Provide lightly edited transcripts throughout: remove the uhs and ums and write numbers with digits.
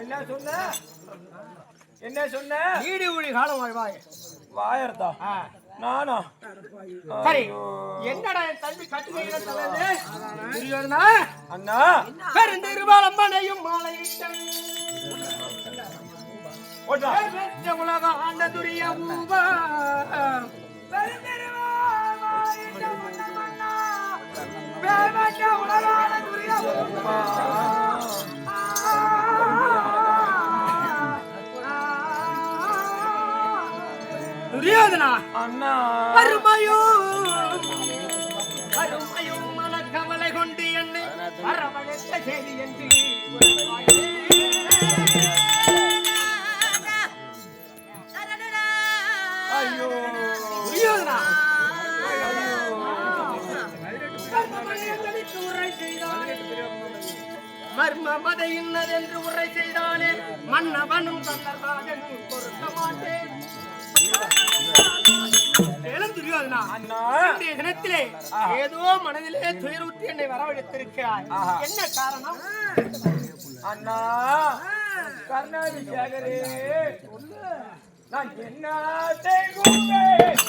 என்ன சொன்ன? என்ன சொன்ன? நீடி ஊழி காலம் வாழ்வாய். வாயர்தா நானா? சரி, என்னடா என் தம்பி கட்டுகையில தலையிலே துரியோதனா அண்ணா பெருந்திருவாளம்மனையும் மாலையிட்டன் உலக ஆண்ட துரிய ஊவா துரியோதனா அண்ணா அருமையும் மனக்கவலை கொண்டு என்னை வரவழைத்த செய்தி என்று ஐயோ துரியோதனா மர்மமதை இன்னதென்று உரை செய்தானே மன்னவனும் கண்ணராஜன் பொறுக்க மாட்டேன். துரியோதனா இன்றைய தினத்திலே ஏதோ மனதிலே துயரூட்டி என்னை வரவழைத்திருக்கிறாய். என்ன காரணம்? அண்ணா கர்நாடி சேகரே நான் என்ன செய்வேன்?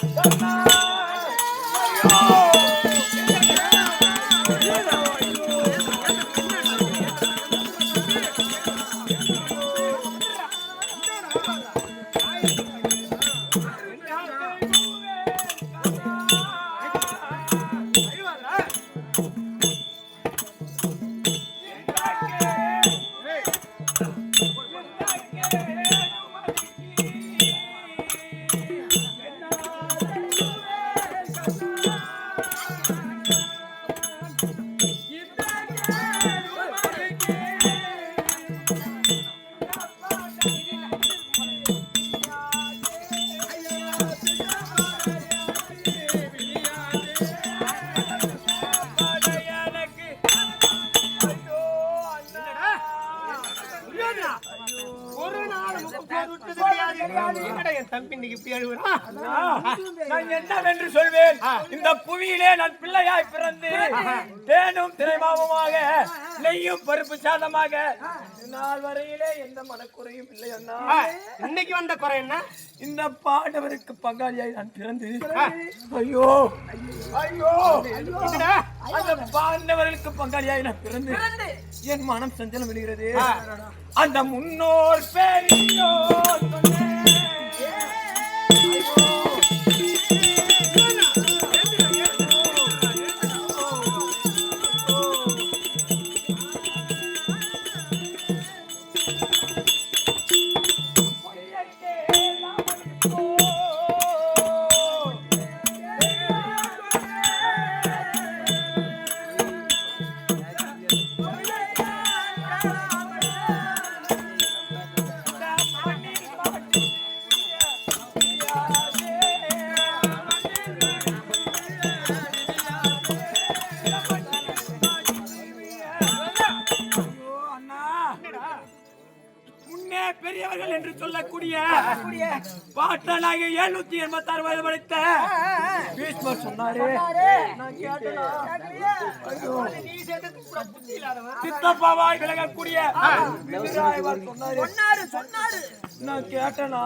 என்னவென்று சொல்வேன்? இந்த புவியிலே நான் பிள்ளையாய் பிறந்து தேனும் திரைமாவுமாக நெய்யும் பருப்பு சாதமாக நாள் வரையிலே எந்த மனக்குறையும் இல்லை அண்ணா. இன்னைக்கு வந்த குறை என்ன? இந்த பாண்டவருக்கு பங்காளியாய் நான் பிறந்து ஐயோ ஐயோ அந்த பாண்டவர்களுக்கு பங்காளியாய் நான் பிறந்து என் மனம் சஞ்சலம் விடுகிறது. அந்த முன்னோர் பெரியோர் பெரியவர்கள் என்று சொல்லக்கூடிய பாட்டனாகிய 786 வயது படைத்த பீஷ்மர் சொன்னாரே. சித்தப்பாவாய் விலகக்கூடிய சொன்னாரு. நான் கேட்டனா?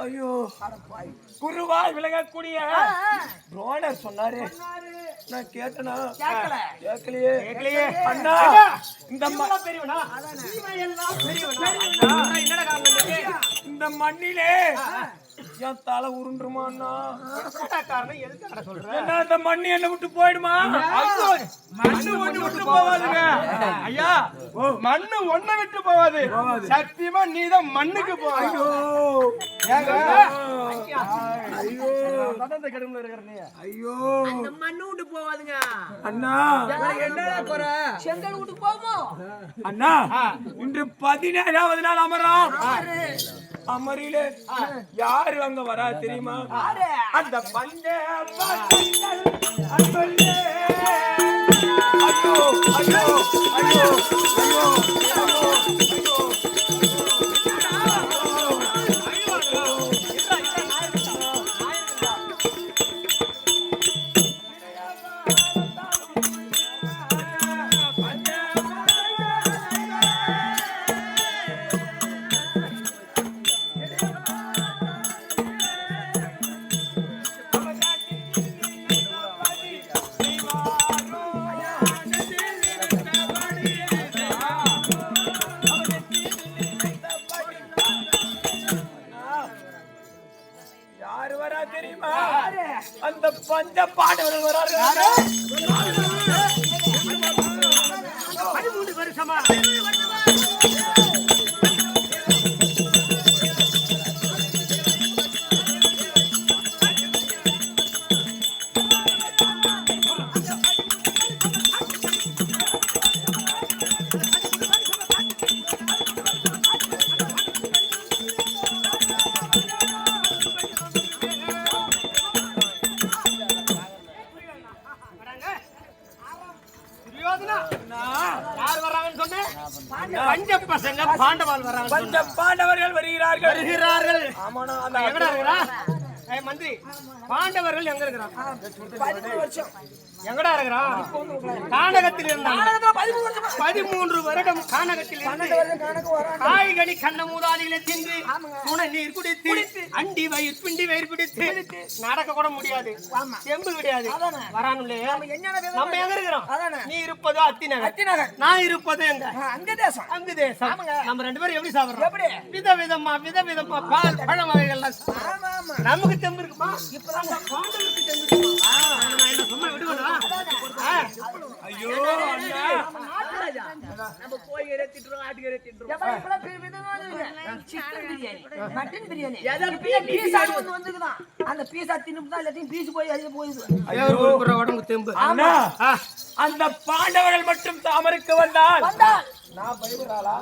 ஐயோ குருவாய் விலகக்கூடிய துரோணர் சொன்னாரே. நான் கேட்டனா? கேட்கலையே. அண்ணா இந்த இந்த மண்ணிலே என் தலை உருண்டுருமாண்ணா? அந்த மண்ணு என்ன விட்டு போயிடுமா? மண்ணு ஒண்ணு விட்டு போவாதுங்க ஐயா. மண்ணு ஒண்ணு விட்டு போவாது. சத்தியமா நீதான் மண்ணுக்கு போவாங்க. ஐயோ கடுமையில இருக்கிற நீ ஐயோ அந்த மண்ணு விட்டு போவாதுங்க அண்ணா. என்னடா குறை? செங்கல் விட்டு போமோ அண்ணா? இன்று 17வது நாள் அமரம். அமரிலே யாரு அங்க வரா தெரியுமா? அந்த பண்டே ஐயோ ஐயோ ஐயோ ஐயோ அந்த பஞ்ச பாண்டவர்கள் வரார்கள். 13 வருஷமா யார் வர்றாங்கன்னு சொன்னேன்? பஞ்ச பசங்க பாண்டவாள் வர்றாங்க. பஞ்ச பாண்டவர்கள் வருகிறார்கள். வருகிறார்கள். ஆமாண்ணா, எங்கடா இருக்கிறா? ஏய் மந்திரி, பாண்டவர்கள் எங்க இருக்கிறான்? 13 வருஷம் எங்கடா இருக்கிறான்? கானகத்தில் இருந்தாங்க. 13 வருடம் கானகத்தில் இருந்து காய்கனி கண்ண மூதாதிகளை தின்று துணை நீர் குடித்து அண்டி வயிறு பிண்டி வயிறு பிடித்து நடக்க கூட முடியாது. செம்பு கிடையாது. வரானுலே நம்ம எங்க இருக்கிறோம்? நீ இருப்பது அத்திநகர், நான் இருப்பது எங்க? அங்கு தேசம். நம்ம 2 பேரும் எப்படி சாப்பிடுறோம்? விதவிதமா பால் பழ வகைகள்லாம் நமக்கு தெம்பு இருக்குமா? இப்பதான் பாண்டவருக்கு தெம்பு இருக்குமா? நான் என்ன சும்மா விடுவேனா? ஐயோ நம்ம போய் திட்டுறோம், ஆட்டுக்கறி திட்டுறோம். சிக்கன் பிரியாணி, மட்டன் பிரியாணி, பீஸா வந்துக்குதான். அந்த பீஸா தின்னுதான் எல்லாத்தையும் பீஸ் போய் அது போயிடுது. உடம்பு தெம்பு. அண்ணா, அந்த பாண்டவர்கள் மட்டும் அமருக்கு வந்தால் நான் பயப்படுறாளா?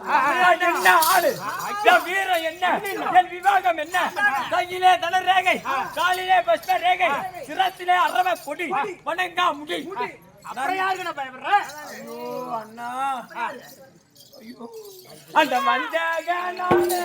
என்ன ஆளு, என் வீரம் என்ன, என் விவாகம் என்ன, கையிலே தன ரேகை, காலிலே பஸ்ட ரேகை, சிரத்திலே அரவ கொடி, வணங்கா முடி. அப்புறம் யாருக்கு நான் பயப்படுற? ஐயோ அண்ணா, ஐயோ அந்த மஞ்சகனாலே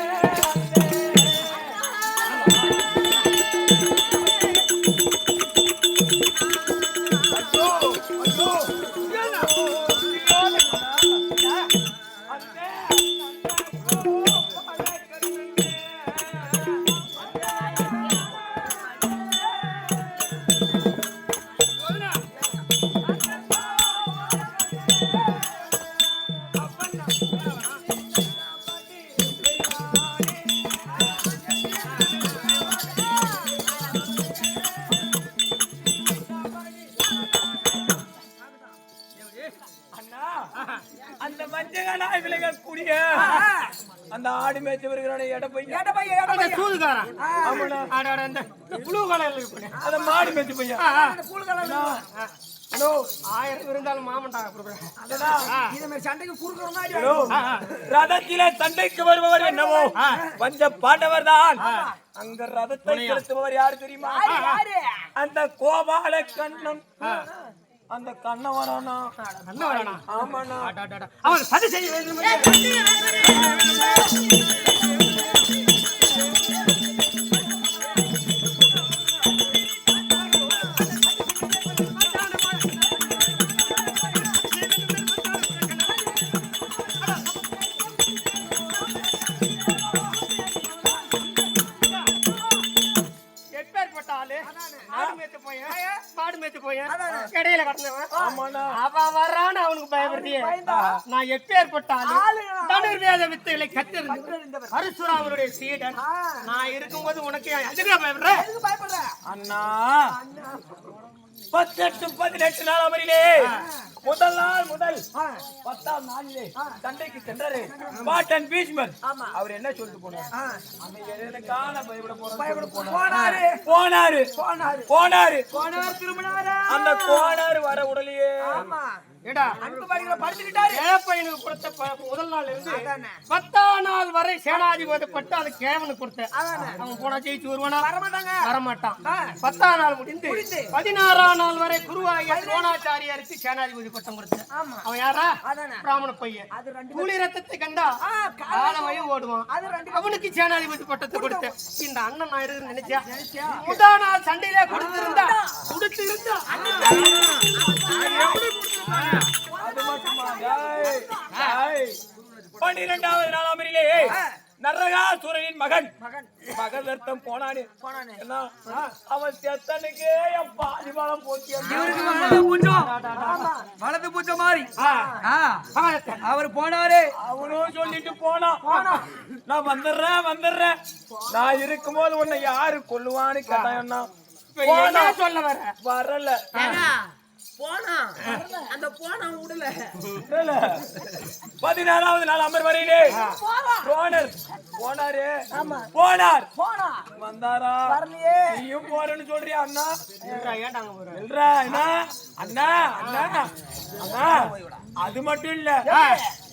அந்த மஞ்சகனா விலகல் கூடிய அந்த ஆடு மேய்ச்சி வருகிறானே எடப்பை சூதுகாரன். அந்த புழு கலர்ல இருக்கு. அந்த மாடு மேய்ச்சி பையன். ஹலோ, 1000 இருந்தாலும் மாமன்டாங்க. ரதத்திலே சண்டைக்கு வருபவர் என்னவோ பஞ்ச பாண்டவர் தான். அங்க ரதத்தை செலுத்துபவர் யாரு தெரியுமா? அந்த கோபால கண்ணன். அந்த கண்ணவரானா? ஆமாண்ணா. அவன் சதி செய்ய வேண்டும். மாடு மேய்த்து போயேன் இடையில கடந்தவன் அவன் வர்றான்னு அவனுக்கு பயப்படுறியே. நான் எப்பேற்பட்டாலும் தனுர் வேத வித்தைகளை கற்றிருந்தேன். பரசுராமனுடைய சீடன் நான் இருக்கும்போது உனக்கு எதுக்கு பயப்படுற? அண்ணா, 18 18 நாள் அமரிலே முதல் 10ஆம் நாளிலே சண்டைக்கு சென்றாரு பாட்டன் பீஷ்மர். அவர் என்ன சொல்லிட்டு போனார்? அந்த எதற்கான பயப்பட போனாரு. அந்த கோனாரு வர உடலையே பையனுக்கு கொடுத்த முதல் நாள் இருந்து 10ஆம் நாள் வரை சேனாதிபதிப்பட்டு அது கேவனுக்கு கொடுத்த. அவன் போனா ஜெயிச்சு வருவானா? வரமாட்டான். 10ஆம் நாள் முடிந்து 16ஆம் நாள் வரை குருவாகிய துரோணாச்சாரியாருக்கு சேனாதிபதி பட்டம் கொடுத்த. அவன் யாரா? பிராமண பையன். கூலி ரத்தத்தை கண்டா காலமையும் ஓடுவான். அவனுக்கு சேனாதிபதி பட்டத்தை கொடுத்த. இந்த அண்ணன் நான் இருக்கு நினைச்சா முதல் நாள் சண்டையிலே கொடுத்திருந்தா 12ஆவது நாள் அமரிலே நரகாசுரனின் மகன் மகதர்த்தம் போனானே. அவன் செத்தனுக்கே என் பாதிபாலம் போச்சு. வலது பூச்ச மாதிரி அவர் போனாரு. அவனும் சொல்லிட்டு போனான். நான் வந்துடுறேன். நான் இருக்கும்போது உன்னை யாரு கொல்லுவான்னு கேட்டான். இப்ப என்ன சொல்ல வர? வரல போனா அந்த போனா விடல 14வது நாள் அமர் வரையிலே போனார் வந்தாரா? வரலையே. நீயும் போறேன்னு சொல்றியா அண்ணா? ஏன்டா அங்க போற? இல்லடா அண்ணா அண்ணா அண்ணா அண்ணா அது மட்டும் இல்ல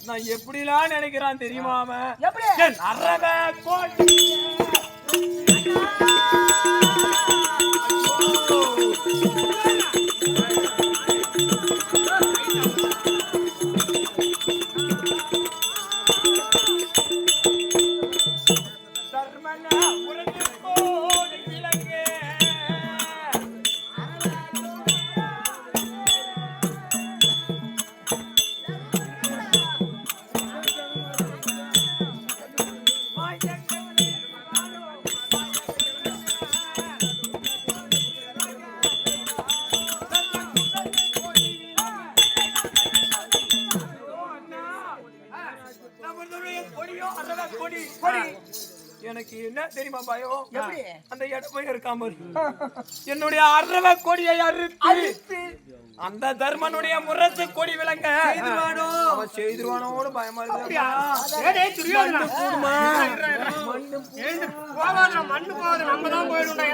நான் எப்படிலாம் நினைக்கிறான் தெரியுமா அவன்? எப்படி? என் அரவ கோட்டை எனக்கு என்ன தெரியுமா பயம்? எப்படி? அந்த இடப்பையும் இருக்காம என்னுடைய அரவ கொடியை அறுத்து அந்த தர்மனுடைய முரசு கொடி விளங்க அவன் செய்திருவானோடு பயமா இருக்கு. ஏய் துரியோதனா போவாத மண்ணு போவாத நம்ம தான் போயிடும்டா.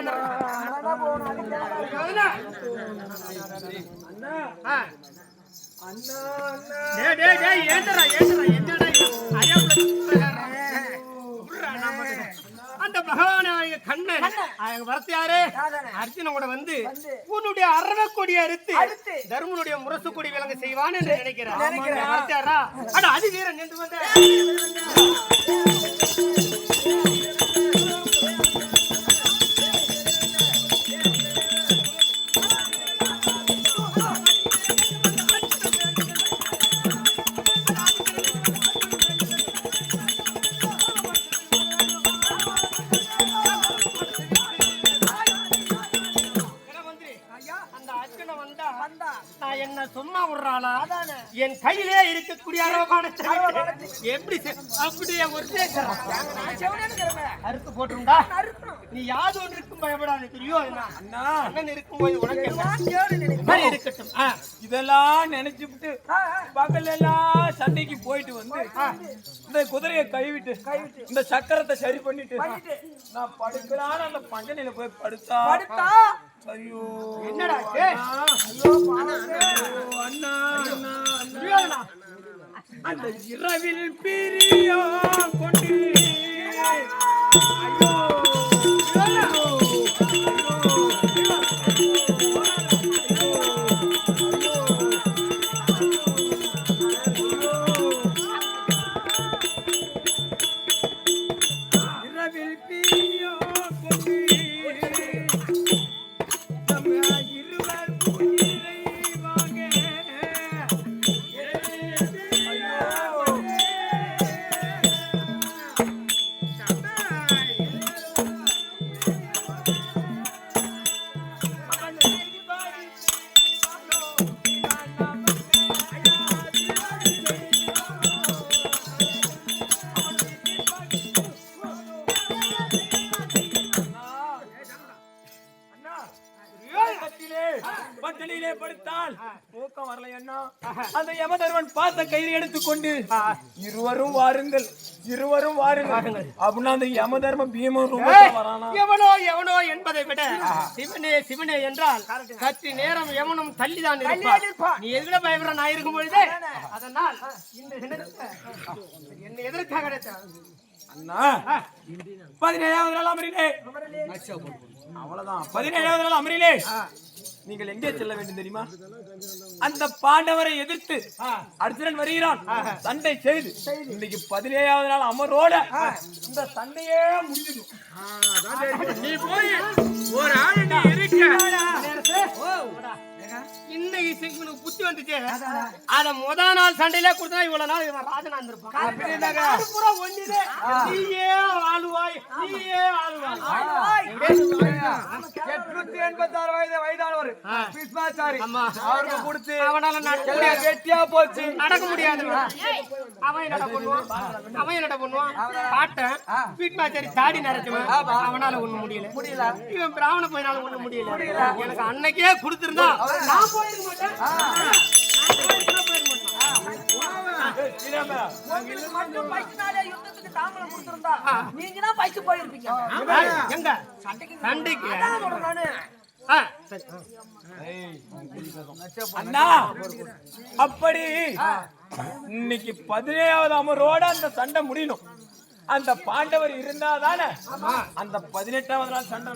டேய் ஏண்டா என்னடா அந்த பகவான கண்ணன் அவங்க வரத்து யாரு? அர்ஜுன கூட வந்து உன்னுடைய அரவ கொடியை அறுத்து தர்மனுடைய முரசு கொடி விளங்க செய்வான்னு நினைக்கிறேன். அது வீரன் நின்று வந்த என்ன சும்மா விடுறாளா? என் கையிலே இருக்கக்கூடிய எப்படி அப்படியே அறுத்து போட்டுருந்தா நீ யாது ஒன்று இருக்கும் பயப்படாது. தெரியும் அண்ணன் இருக்கும்போது உனக்கு இருக்கட்டும். இதெல்லாம் நினைச்சுட்டு பகல் எல்லாம் சண்டைக்கு போயிட்டு வந்து இந்த குதிரையை கைவிட்டு இந்த சக்கரத்தை சரி பண்ணிட்டு நான் படுக்கலான்னு அந்த பஞ்சனையில போய் படுத்தா ஐயோ என்னடா அண்ணா அந்த இரவில் பிரியா கொண்டு ஐயோ படுத்தால் தூக்கம் வரல. என்ன அந்த யமதர்மன் பார்த்த கயிறு எடுத்துக்கொண்டு இருவரும் வாருங்கள் அப்படின்னா அந்த யமதர்மன் பீமன் வரானா? எவனோ என்பதை விட சிவனே என்றால் சற்று நேரம் எவனும் தள்ளிதான் இருப்பான். நீ எதுல பயப்பட நான் இருக்கும் பொழுது அதனால் என்ன எதற்காக அண்ணா 17வது நாள் அமரிலே அவ்வளவுதான் 17வது நாள் அமரிலே நீங்கள் எங்கே செல்ல வேண்டும் தெரியுமா? அந்த பாண்டவரை எதிர்த்து அர்ஜுனன் வருகிறான். சண்டை செய்து இன்னைக்கு 17வது நாள் அமரோட இந்த சண்டையே முடிஞ்சிடும். நீ போய் ஒரு ஆள் நீ இருக்க இன்னைக்கு இவனுக்கு புத்தி வந்துச்சு அத முத நாள் சண்டையில கொடுத்தா இவ்வளவு நாள் இவன் ராஜனா இருந்திருப்பான் பூரா ஒண்ணுதே நீயே ஆளுவாய் 886 வயதானவர் பீஷ்மாச்சாரி அவருக்கு கொடுத்து அவனால கெட்டியா போச்சு நடக்க முடியாது அவன் என்னடா பண்ணுவான் பாட்டன் பீஷ்மாச்சாரி தாடி நரைச்சவன் அவனால ஒண்ணும் முடியல இவன் பிராமண போயினால ஒண்ணும் முடியல எனக்கு அன்னைக்கே கொடுத்திருந்தா நான் போயிருக்க மாட்டேன் உங்களுக்கு மட்டும் பைசனாலே யுத்தத்துக்கு தாமலம் கொடுத்திருந்தா நீங்க தான் பைசு போயிருப்பீங்க. எங்க சண்டைக்கு அதான் சொல்றேன் நானு. சரி. அண்ணா அப்படி இன்னைக்கு 17வது அமரோட அந்த சண்டை முடியணும். அந்த பாண்டவர் இருந்தாதானே அந்த 18வது நாள் சண்டை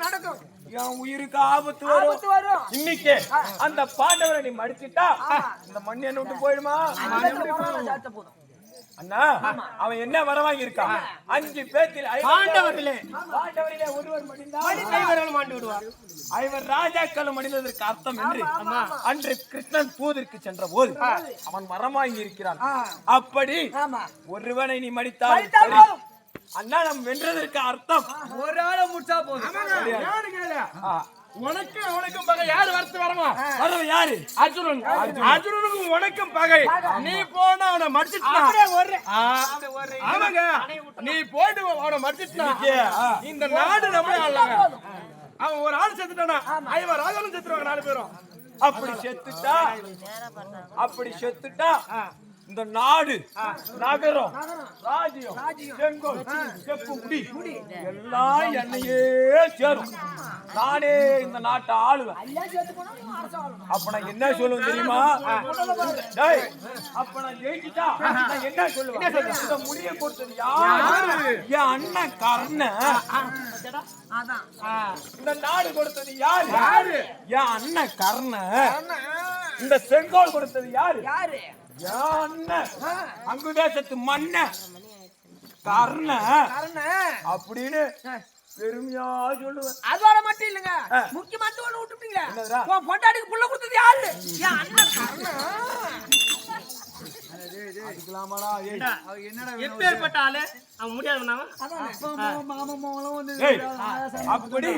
நடக்கும். என் உயிருக்கு ஆபத்து வரும். இன்னைக்கு அந்த பாண்டவரை நீ மடிச்சிட்டா இந்த மண் என்ன விட்டு போயிடுமா? அண்ணா அவன் என்ன வரவாங்கி இருக்கான்? 5 பேத்தில் பாண்டவர்களே ஒருவர் மடிந்தால் மாண்டு விடுவார். 5 ராஜாக்களும் மடிந்ததற்கு அர்த்தம் என்று அன்று கிருஷ்ணன் தூதருக்கு சென்ற போது அவன் வரமாங்கி இருக்கிறான். அப்படி ஒருவனை நீ மடித்தால் சரி. அண்ணா நம் வென்றதற்கு அர்த்தம் ஒரு ஆளை முடிச்சா போதும். உனக்கும் அவனுக்கும் பகை யாரு வரத்து வரமா? வரவன் யாரு? அர்ஜுனன். அர்ஜுனனுக்கும் உனக்கும் பகை. நீ போனா அவனை மடிச்சிட்டா ஆமாங்க. நீ போயிட்டு அவனை மடிச்சிட்டா இந்த நாடு நம்மளே ஆளங்க. அவன் ஒரு ஆள் செத்துட்டானா 5 ராஜாலும் செத்துருவாங்க 4 பேரும். அப்படி செத்துட்டா இந்த நாடு நகரம் ராஜ்யம் செங்கோல் செப்பு முடி எல்லாம் என்னையே சேரும். நானே இந்த நாட்டை ஆளுவேன். அப்ப நான் என்ன சொல்லுவேன் தெரியுமா? அப்ப நான் ஜெயிச்சுட்டா நான் என்ன சொல்லுவேன்? இந்த முடிய கொடுத்தது யாரு? என் அண்ணன் கர்ணன். இந்த நாடு கொடுத்தது யாரு? என் அண்ணன் கர்ணன். இந்த செங்கோல் கொடுத்தது யாரு? அங்கு தேசத்து மன்ன கர்ண அப்படின்னு பெருமையா சொல்லுவேன். அதோட மட்டும் இல்லங்க, முக்கியமான ஒண்ணு விட்டுட்டீங்க. உன் பொண்டாட்டிக்கு புள்ள கொடுத்தது யாரு? என் அண்ணன் எப்பேற்பட்ட ஆளு அவன் முடியாது. அப்படி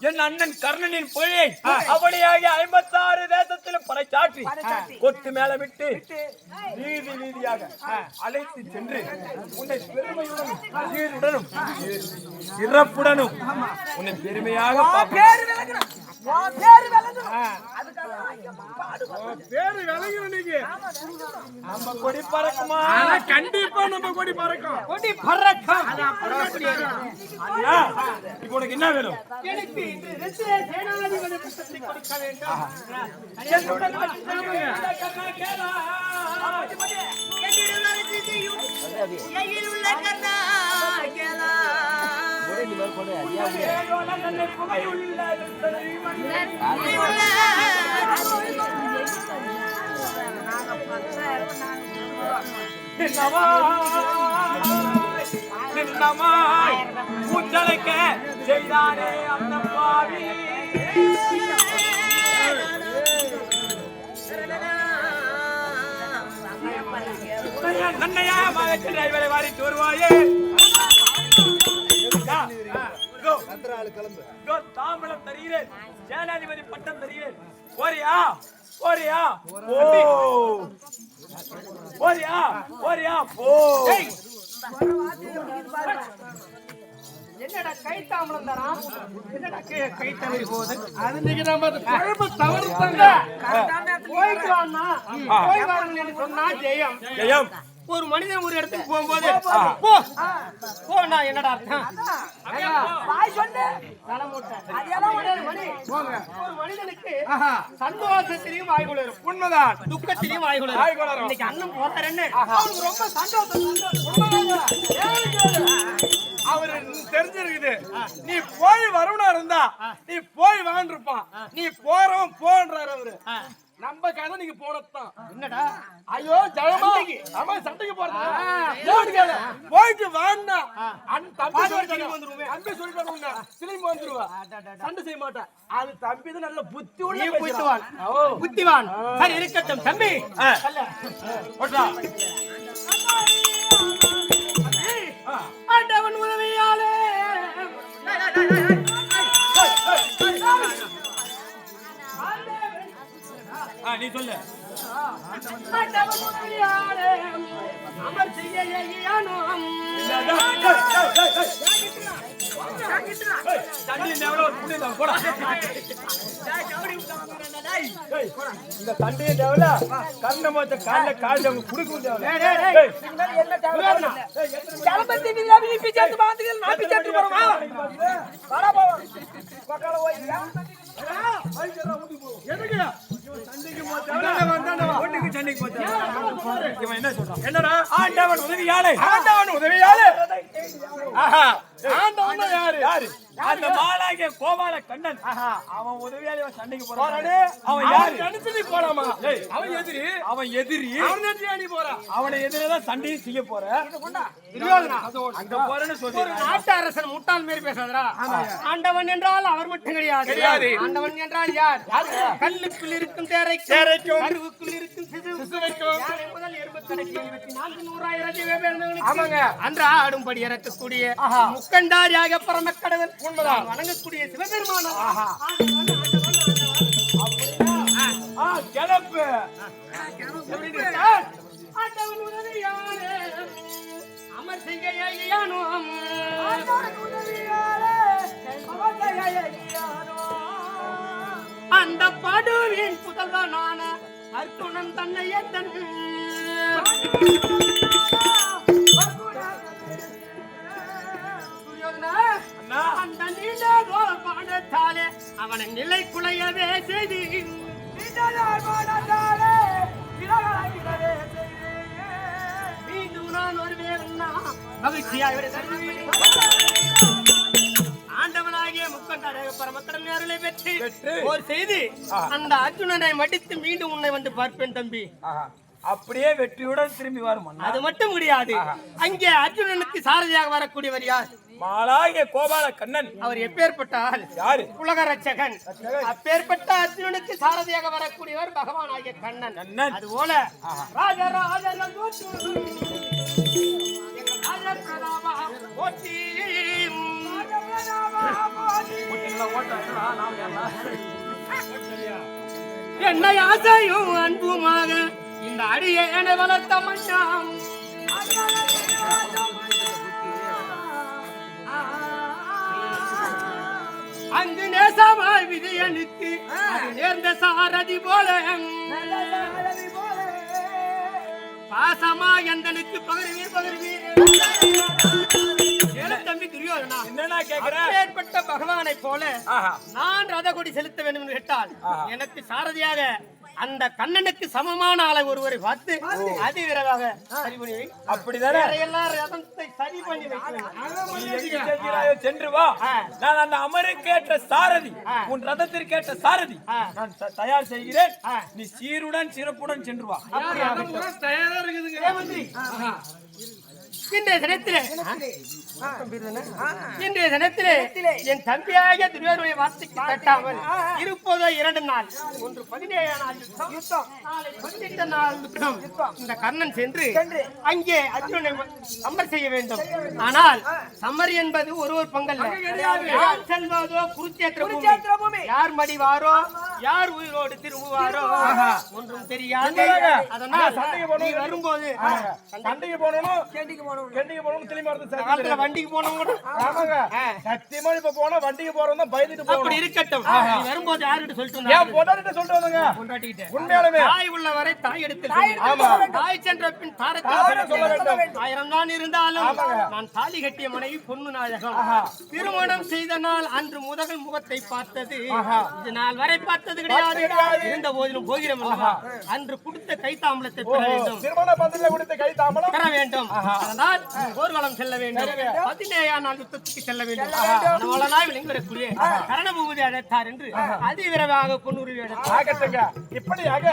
என் அண்ணன் கர்ணனின் பிழையை அவனையாகி 56 தேசத்திலும் பறைச்சாற்றி கொட்டு மேல விட்டு நீதி நீதியாக அழைத்து சென்று உன்னை பெருமையுடனும் சீருடனும் சிறப்புடனும் உன்னை பெருமையாக பேரு விளங்கணும். பேரு நம்ம கொடி பறக்குமா? கண்டிப்பா நம்ம கொடி பறக்கும். கொடி பறக்கும். இப்போ உனக்கு என்ன வேணும்? எனக்கு இந்த சேனாதிபதி பட்டத்தை கொடுக்க வேண்டும். நின்னமாய் கூச்சலைக்க செய்தானே அந்த பாவி. நன்னையா மகத்தில் ஐவரை வாரிட்டு வருவாயே. தாம்பலம் தருகிறேன், சேனாதிபதி பட்டம் தருகிறேன். ஓரியா ஓரியா ஓரியா ஓரியா போ. என்னடா கை தாமலம் தானா? என்னடா கை தவறி போகுது? அது நீங்க நம்ம குழம்பு தவறுத்தாங்க. போயிட்டு வாண்ணா, போய் வாங்கன்னு சொன்னா ஜெயம். ஜெயம். ஒரு மனிதன் ஒரு இடத்துக்கு போகும்போது போ போண்ணா என்னடா அர்த்தம்? ஒரு மனிதனுக்கு சந்தோஷத்திலையும் வாய்குளரும், உண்மைதான். துக்கத்திலையும் வாய்குளரும். இன்னைக்கு அண்ணன் போறாருன்னு அவனுக்கு ரொம்ப சந்தோஷம். அவரு தெரிஞ்சிருக்குது. நீ போய் வரவனா இருந்தா நீ போய் வாங்கிருப்பான். நீ போறவன் போன்றாரு அவரு. நம்ம கதை நீங்க போனதுதான். என்னடா ஐயோ ஜெயமா ஆமா சண்டைக்கு போறதா போயிட்டு வான்னா தம்பி வந்துருவேன் தம்பி சொல்லிட்டு திரும்பி வந்துருவா சண்டை செய்ய மாட்டேன் அது தம்பி தான் நல்ல புத்தி உள்ள புத்திவான் புத்திவான் சரி இருக்கட்டும் தம்பி ஆண்டவன் உதவியாலே நீ சொல்லு. ஆண்டவன் உதவியாலே அமர் செய்ய ஏகியானோம் இந்த தண்டையை தேவையில்ல கண்ண மொத்த கால கால் குடுக்க என்னடா ஆண்டவன் உதவியாலே யாரு அந்த மாலாகிய கோபால கண்ணன் அவன் உதவியாலே சண்டைக்கு போறானே. அவன் யாரு நினைச்சு போலாமா? அவன் எதிரி அவனை எதிரதான் சண்டையும் செய்ய போற. அங்க போறேன்னு சொல்லி நாட்டு அரசன் முட்டாள் மாரி பேசாதடா. ஆண்டவன் என்றால் அவர் மட்டும் கிடையாது. ஆண்டவன் என்றால் யார்? கல்லுக்குள் இருக்கும் தேரைக்கும் கருவுக்குள் இருக்கும் சிசுவைக்கும் முதல் எறும்புக்கடைக்கு 24,000 அன்று ஆடும்படி இறக்கக்கூடிய முக்கண்டாரியாக பரம கடவுள் உண்மைதான் வணங்கக்கூடிய சிவபெருமான கிளப்பு ஆண்டவன் உதவியாலே அமர் செய்யானோம் அந்த படுவின் புதல்வனான அர்த்துணன் தன்னை எத்தன் அந்த நீண்ட பாடத்தாலே அவனை நிலை குலையவே செய்தி மீண்டும் நான் வருவேன் மகிழ்ச்சியாக ஆண்டவனாகிய முக்கண்டாக பரமக்கடல் நேரலை பெற்று ஒரு செய்தி அந்த அர்ஜுனனை மடித்து மீண்டும் உன்னை வந்து பார்ப்பேன் தம்பி. அப்படியே வெற்றியுடன் திரும்பி வரும். அது மட்டும் முடியாது. அங்கே அர்ஜுனனுக்கு சாரதியாக வரக்கூடியவர் யார்? மாலாகிய கோபால கண்ணன். அவர் எப்பேற்பட்டால் யாரு? உலக ரட்சகன். அப்பேற்பட்ட அர்ஜுனனுக்கு சாரதியாக வரக்கூடியவர் பகவான் ஆகிய கண்ணன். அதுபோல என்னை ஆசையும் அன்புமாக இந்த அடியேனை வளர்த்த மச்சான் அங்கு நேசமாய் விதியனுக்கு நேர்ந்த சாரதி போல பாசமா எந்தனுக்கு பகிர்வீர் தம்பி துரியோதனா என்னன்னா கேக்குறேன் ஏற்பட்ட பகவானை போல நான் ரதகொடி செலுத்த வேண்டும் என்று கேட்டால் எனக்கு சாரதியாக அந்த கண்ணனுக்கு சமமான ஆளை ஒருவரை பார்த்து அதிவிரைவாக சரி பண்ணி வை. அப்படிதானே எல்லாம் ரதத்தை சரி பண்ணி வைக்கிறேன். சென்று வா. நான் அந்த அமருக்கேற்ற சாரதி உன் ரதத்திற்கேற்ற சாரதி நான் தயார் செய்கிறேன். நீ சீருடன் சிறப்புடன் சென்று வா. தயாரா இருக்குதுங்க. இன்றைய தினத்திலே என் தம்பியாக துரியோதனுடைய வார்த்தைக்கு கட்டாமல் இருப்பதோ 2 நாள், ஒன்று 17 நாள் யுத்தம், நாளை 18 நாள் யுத்தம். இந்த கர்ணன் சென்று அங்கே அர்ஜுனனை சமர் செய்ய வேண்டும். ஆனால் சமர் என்பது ஒரு பங்கல்ல. யார் செல்வதோ குருச்சேத்திர பூமி, யார் மடிவாரோ யார் உயிரோடு திரும்புவாரோ ஒன்றும் தெரியாது. அதனால் நீ வரும்போது சண்டைக்கு போனோம் கண்டிக்கு போனோம் தெளிவாக வண்டிக்கு போனவங்க சத்தியமா இப்ப போனா வண்டிக்கு போறோம் பயந்துட்டு போறோம். அப்படி இருக்கட்டும். நீ வரும்போது யாருன்னு சொல்லிட்டு வந்தங்க உண்மையாலுமே தாய் உள்ளவரை தாய் எடுத்து தாய் சென்ற பின் தாரத்தை சொல்ல வேண்டும். 1000 தான் இருந்தாலும் நான் தாலி கட்டிய மனைவி பொண்ணு நாயகம். திருமணம் செய்த நாள் அன்று முதல் முகத்தை பார்த்தது. இது நாள் வரை பார்த்தது கிடையாது. இருந்த போதிலும் போகிறோம் அல்லவா, அன்று கொடுத்த கைத்தாம்பலத்தை பெற வேண்டும். திருமண பந்தல்ல கொடுத்த கைத்தாம்பலம் பெற வேண்டும். அதனால் நான் போர்க்களம் செல்ல வேண்டும் 17ஆம் நாள் யுத்தத்துக்கு செல்ல வேண்டும் மனவளனாய் விளங்குவதற்குரிய கரணபூபதி அழைத்தார் என்று அதிவிரைவாக கொண்டு ஆகட்டுங்க இப்படியாக